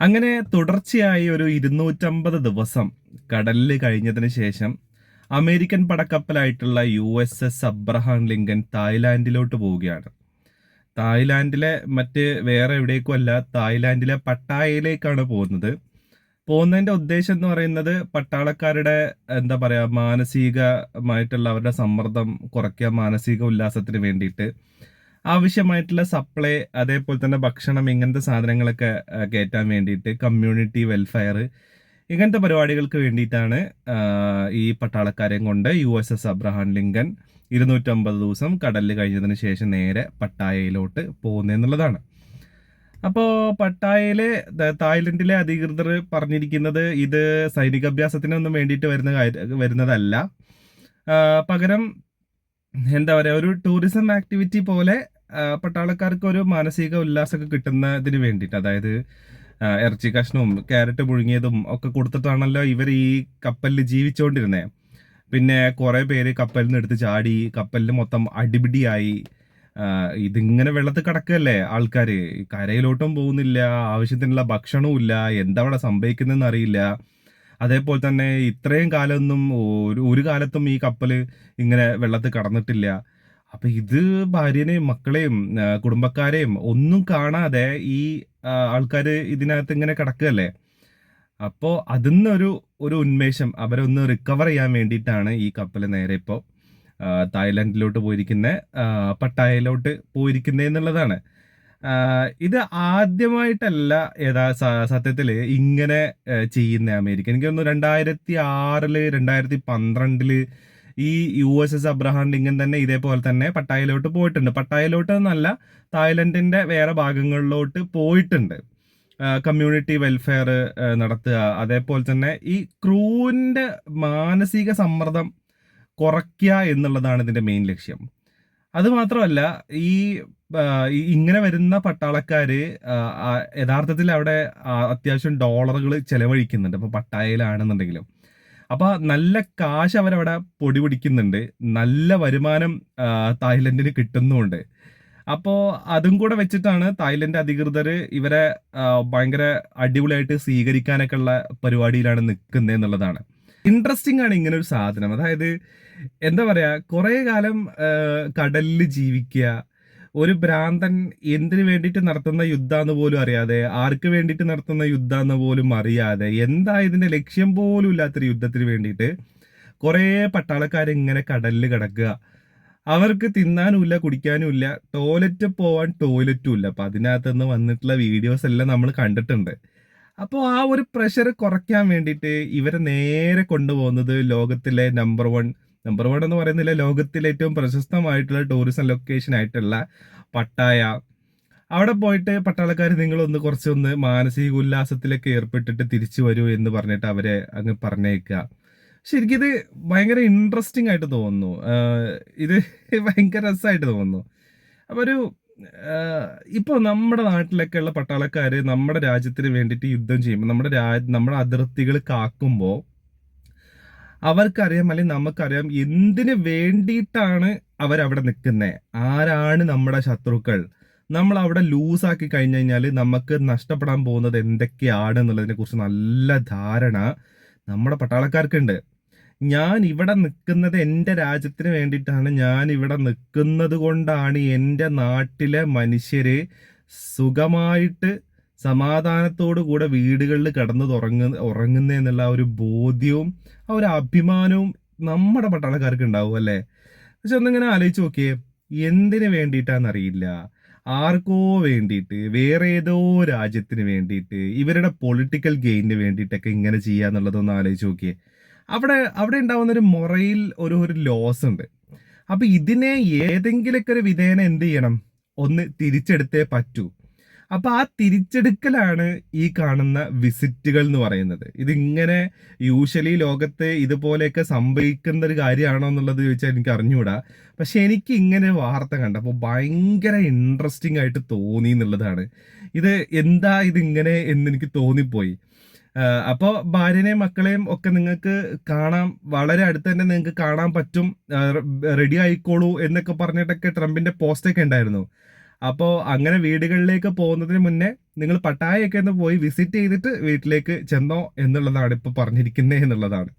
അങ്ങനെ തുടർച്ചയായി ഒരു 250 ദിവസം കടലിൽ കഴിഞ്ഞതിന് ശേഷം അമേരിക്കൻ പടക്കപ്പലായിട്ടുള്ള USS അബ്രഹാം ലിങ്കൻ തായ്ലാന്റിലോട്ട് പോവുകയാണ്. തായ്ലാന്റിലെ മറ്റ് വേറെ എവിടേക്കും അല്ല, തായ്ലാന്റിലെ പട്ടായയിലേക്കാണ് പോകുന്നത്. പോകുന്നതിന്റെ ഉദ്ദേശം എന്ന് പറയുന്നത് പട്ടാളക്കാരുടെ എന്താ പറയാ മാനസികമായിട്ടുള്ള അവരുടെ സമ്മർദ്ദം കുറയ്ക്കുക, മാനസിക ഉല്ലാസത്തിന് വേണ്ടിയിട്ട് ആവശ്യമായിട്ടുള്ള സപ്ലൈ, അതേപോലെ തന്നെ ഭക്ഷണം, ഇങ്ങനത്തെ സാധനങ്ങളൊക്കെ കയറ്റാൻ വേണ്ടിയിട്ട് കമ്മ്യൂണിറ്റി വെൽഫെയർ, ഇങ്ങനത്തെ പരിപാടികൾക്ക് വേണ്ടിയിട്ടാണ് ഈ പട്ടാളക്കാരെയും കൊണ്ട് USS അബ്രഹാം ലിങ്കൻ 250 ദിവസം കടലിൽ കഴിഞ്ഞതിന് ശേഷം നേരെ പട്ടായയിലോട്ട് പോകുന്നതെന്നുള്ളതാണ്. അപ്പോൾ പട്ടായയിലെ തായ്ലൻഡിലെ അധികൃതർ പറഞ്ഞിരിക്കുന്നത് ഇത് സൈനികാഭ്യാസത്തിനൊന്നും വേണ്ടിയിട്ട് വരുന്നതല്ല. പകരം എന്താ പറയുക, ഒരു ടൂറിസം ആക്ടിവിറ്റി പോലെ പട്ടാളക്കാർക്ക് ഒരു മാനസിക ഉല്ലാസമൊക്കെ കിട്ടുന്നതിന് വേണ്ടിയിട്ട്, അതായത് ഇറച്ചി കഷ്ണവും ക്യാരറ്റ് പുഴുങ്ങിയതും ഒക്കെ കൊടുത്തിട്ടാണല്ലോ ഇവർ ഈ കപ്പലിൽ ജീവിച്ചുകൊണ്ടിരുന്നത്. പിന്നെ കുറേ പേര് കപ്പലിൽ നിന്ന് എടുത്ത് ചാടി, കപ്പലിൽ മൊത്തം അടിപിടിയായി. ഇതിങ്ങനെ വെള്ളത്തിൽ കിടക്കുകയല്ലേ ആൾക്കാർ, കരയിലോട്ടും പോകുന്നില്ല, ആവശ്യത്തിനുള്ള ഭക്ഷണവും ഇല്ല, എന്താ അവിടെ സംഭവിക്കുന്നതെന്ന് അറിയില്ല. അതേപോലെ തന്നെ ഇത്രയും കാലമൊന്നും ഒരു കാലത്തും ഈ കപ്പൽ ഇങ്ങനെ വെള്ളത്തിൽ കടന്നിട്ടില്ല. അപ്പൊ ഇത് ഭാര്യനെയും മക്കളെയും കുടുംബക്കാരെയും ഒന്നും കാണാതെ ഈ ആൾക്കാർ ഇതിനകത്ത് ഇങ്ങനെ കിടക്കുകയല്ലേ. അപ്പോൾ അതിന്നൊരു ഒരു ഉന്മേഷം, അവരെ ഒന്ന് റിക്കവർ ചെയ്യാൻ വേണ്ടിയിട്ടാണ് ഈ കപ്പൽ നേരെ ഇപ്പോൾ തായ്ലൻഡിലോട്ട് പോയിരിക്കുന്നത്, പട്ടായയിലോട്ട് പോയിരിക്കുന്നത് എന്നുള്ളതാണ്. ഇത് ആദ്യമായിട്ടല്ല സത്യത്തിൽ ഇങ്ങനെ ചെയ്യുന്ന അമേരിക്ക. എനിക്ക് തോന്നുന്നു 2006 2012 ഈ USS അബ്രഹാം ലിങ്കൻ തന്നെ ഇതേപോലെ തന്നെ പട്ടായയിലോട്ട് പോയിട്ടുണ്ട്. പട്ടായയിലോട്ട് എന്നല്ല, തായ്ലൻഡിന്റെ വേറെ ഭാഗങ്ങളിലോട്ട് പോയിട്ടുണ്ട്. കമ്മ്യൂണിറ്റി വെൽഫെയർ നടത്തുക, അതേപോലെ തന്നെ ഈ ക്രൂവിന്റെ മാനസിക സമ്മർദ്ദം കുറയ്ക്കുക എന്നുള്ളതാണ് ഇതിന്റെ മെയിൻ ലക്ഷ്യം. അത് മാത്രമല്ല, ഈ ഇങ്ങനെ വരുന്ന പട്ടാളക്കാര് യഥാർത്ഥത്തിൽ അവിടെ അത്യാവശ്യം ഡോളറുകൾ ചെലവഴിക്കുന്നുണ്ട്. അപ്പൊ പട്ടായയിലാണെന്നുണ്ടെങ്കിലും അപ്പൊ നല്ല കാശ് അവരവിടെ പൊടി പിടിക്കുന്നുണ്ട്, നല്ല വരുമാനം തായ്ലൻഡിന് കിട്ടുന്നുമുണ്ട്. അപ്പോ അതും കൂടെ വെച്ചിട്ടാണ് തായ്ലൻഡ് അധികൃതർ ഇവരെ ഭയങ്കര അടിപൊളിയായിട്ട് സ്വീകരിക്കാനൊക്കെ ഉള്ള പരിപാടിയിലാണ് നിൽക്കുന്നത് എന്നുള്ളതാണ്. ഇൻട്രസ്റ്റിംഗ് ആണ് ഇങ്ങനെ ഒരു സാധനം. അതായത് എന്താ പറയാ, കുറെ കാലം കടലിൽ ജീവിക്കുക, ഒരു ഭ്രാന്തൻ എന്തിനു വേണ്ടിയിട്ട് നടത്തുന്ന യുദ്ധാന്ന് പോലും അറിയാതെ, ആർക്ക് വേണ്ടിയിട്ട് നടത്തുന്ന യുദ്ധാന്ന് പോലും അറിയാതെ, എന്താ ഇതിന്റെ ലക്ഷ്യം പോലും ഇല്ലാത്തൊരു യുദ്ധത്തിന് വേണ്ടിയിട്ട് കുറെ പട്ടാളക്കാരിങ്ങനെ കടലിൽ കിടക്കുക. അവർക്ക് തിന്നാനും ഇല്ല, കുടിക്കാനും ഇല്ല, ടോയ്ലറ്റ് പോവാൻ ടോയ്ലറ്റും ഇല്ല. അപ്പൊ അതിനകത്ത് നിന്ന് വന്നിട്ടുള്ള വീഡിയോസ് എല്ലാം നമ്മൾ കണ്ടിട്ടുണ്ട്. അപ്പോൾ ആ ഒരു പ്രഷർ കുറയ്ക്കാൻ വേണ്ടിയിട്ട് ഇവരെ നേരെ കൊണ്ടുപോകുന്നത് ലോകത്തിലെ നമ്പർ വൺ എന്ന് പറയുന്നില്ല, ലോകത്തിലെ ഏറ്റവും പ്രശസ്തമായിട്ടുള്ള ടൂറിസം ലൊക്കേഷൻ ആയിട്ടുള്ള പട്ടായ. അവിടെ പോയിട്ട് പട്ടാളക്കാർ നിങ്ങളൊന്ന് കുറച്ചൊന്ന് മാനസിക ഉല്ലാസത്തിലൊക്കെ ഏർപ്പെട്ടിട്ട് തിരിച്ചു വരൂ എന്ന് പറഞ്ഞിട്ട് അവരെ അങ്ങ് പറഞ്ഞേക്കുക. ശരിക്കും ഭയങ്കര ഇൻട്രസ്റ്റിംഗ് ആയിട്ട് തോന്നുന്നു. ഇത് ഭയങ്കര രസമായിട്ട് തോന്നുന്നു. അപ്പൊ ഒരു ഇപ്പൊ നമ്മുടെ നാട്ടിലൊക്കെ ഉള്ള പട്ടാളക്കാര് നമ്മുടെ രാജ്യത്തിന് വേണ്ടിയിട്ട് യുദ്ധം ചെയ്യുമ്പോൾ, നമ്മുടെ അതിർത്തികൾ കാക്കുമ്പോൾ അവർക്കറിയാം, അല്ലെങ്കിൽ നമുക്കറിയാം എന്തിനു വേണ്ടിയിട്ടാണ് അവരവിടെ നിൽക്കുന്നത്, ആരാണ് നമ്മുടെ ശത്രുക്കൾ. നമ്മൾ അവിടെ ലൂസാക്കി കഴിഞ്ഞു കഴിഞ്ഞാൽ നമുക്ക് നഷ്ടപ്പെടാൻ പോകുന്നത് എന്തൊക്കെയാണ് എന്നുള്ളതിനെ കുറിച്ച് നല്ല ധാരണ നമ്മുടെ പട്ടാളക്കാർക്കുണ്ട്. ഞാൻ ഇവിടെ നിൽക്കുന്നത് എൻ്റെ രാജ്യത്തിന് വേണ്ടിയിട്ടാണ്, ഞാൻ ഇവിടെ നിൽക്കുന്നത് കൊണ്ടാണ് എൻ്റെ നാട്ടിലെ മനുഷ്യര് സുഖമായിട്ട് സമാധാനത്തോടു കൂടെ വീടുകളിൽ കിടന്ന് ഉറങ്ങുന്നതെന്നുള്ള ഒരു ബോധ്യവും ആ ഒരു അഭിമാനവും നമ്മുടെ പട്ടാളക്കാർക്ക് ഉണ്ടാവും അല്ലേ. പക്ഷെ ഒന്നിങ്ങനെ ആലോചിച്ച് നോക്കിയേ, എന്തിനു വേണ്ടിയിട്ടാണെന്നറിയില്ല, ആർക്കോ വേണ്ടിയിട്ട്, വേറെ ഏതോ രാജ്യത്തിന് വേണ്ടിയിട്ട്, ഇവരുടെ പൊളിറ്റിക്കൽ ഗെയിനിന് വേണ്ടിയിട്ടൊക്കെ ഇങ്ങനെ ചെയ്യാന്നുള്ളതൊന്ന് ആലോചിച്ച് നോക്കിയേ. അവിടെ ഉണ്ടാവുന്ന ഒരു മൊറയിൽ ഒരു ലോസ് ഉണ്ട്. അപ്പൊ ഇതിനെ ഏതെങ്കിലുമൊക്കെ ഒരു വിധേന എന്ത് ചെയ്യണം, ഒന്ന് തിരിച്ചെടുത്തേ പറ്റൂ. അപ്പൊ ആ തിരിച്ചെടുക്കലാണ് ഈ കാണുന്ന വിസിറ്റുകൾ എന്ന് പറയുന്നത്. ഇതിങ്ങനെ യൂഷ്വലി ലോകത്ത് ഇതുപോലെയൊക്കെ സംഭവിക്കുന്ന ഒരു കാര്യമാണോ എന്നുള്ളത് ചോദിച്ചാൽ എനിക്ക് അറിഞ്ഞുകൂടാ. പക്ഷെ എനിക്ക് ഇങ്ങനെ വാർത്ത കണ്ടപ്പോൾ ഭയങ്കര ഇൻട്രസ്റ്റിംഗ് ആയിട്ട് തോന്നി എന്നുള്ളതാണ്. ഇത് എന്താ ഇതിങ്ങനെ എന്ന് എനിക്ക് തോന്നിപ്പോയി. അപ്പോൾ ഭാര്യനെയും മക്കളെയും ഒക്കെ നിങ്ങൾക്ക് കാണാം, വളരെ അടുത്ത് തന്നെ നിങ്ങൾക്ക് കാണാൻ പറ്റും, റെഡി ആയിക്കോളൂ എന്നൊക്കെ പറഞ്ഞിട്ടൊക്കെ ട്രംപിന്റെ പോസ്റ്റൊക്കെ ഉണ്ടായിരുന്നു. അപ്പോൾ അങ്ങനെ വീടുകളിലേക്ക് പോകുന്നതിന് മുന്നേ നിങ്ങൾ പട്ടായയൊക്കെ ഒന്ന് പോയി വിസിറ്റ് ചെയ്തിട്ട് വീട്ടിലേക്ക് ചെന്നോ എന്നുള്ളതാണ് ഇപ്പോൾ പറഞ്ഞിരിക്കുന്നത് എന്നുള്ളതാണ്.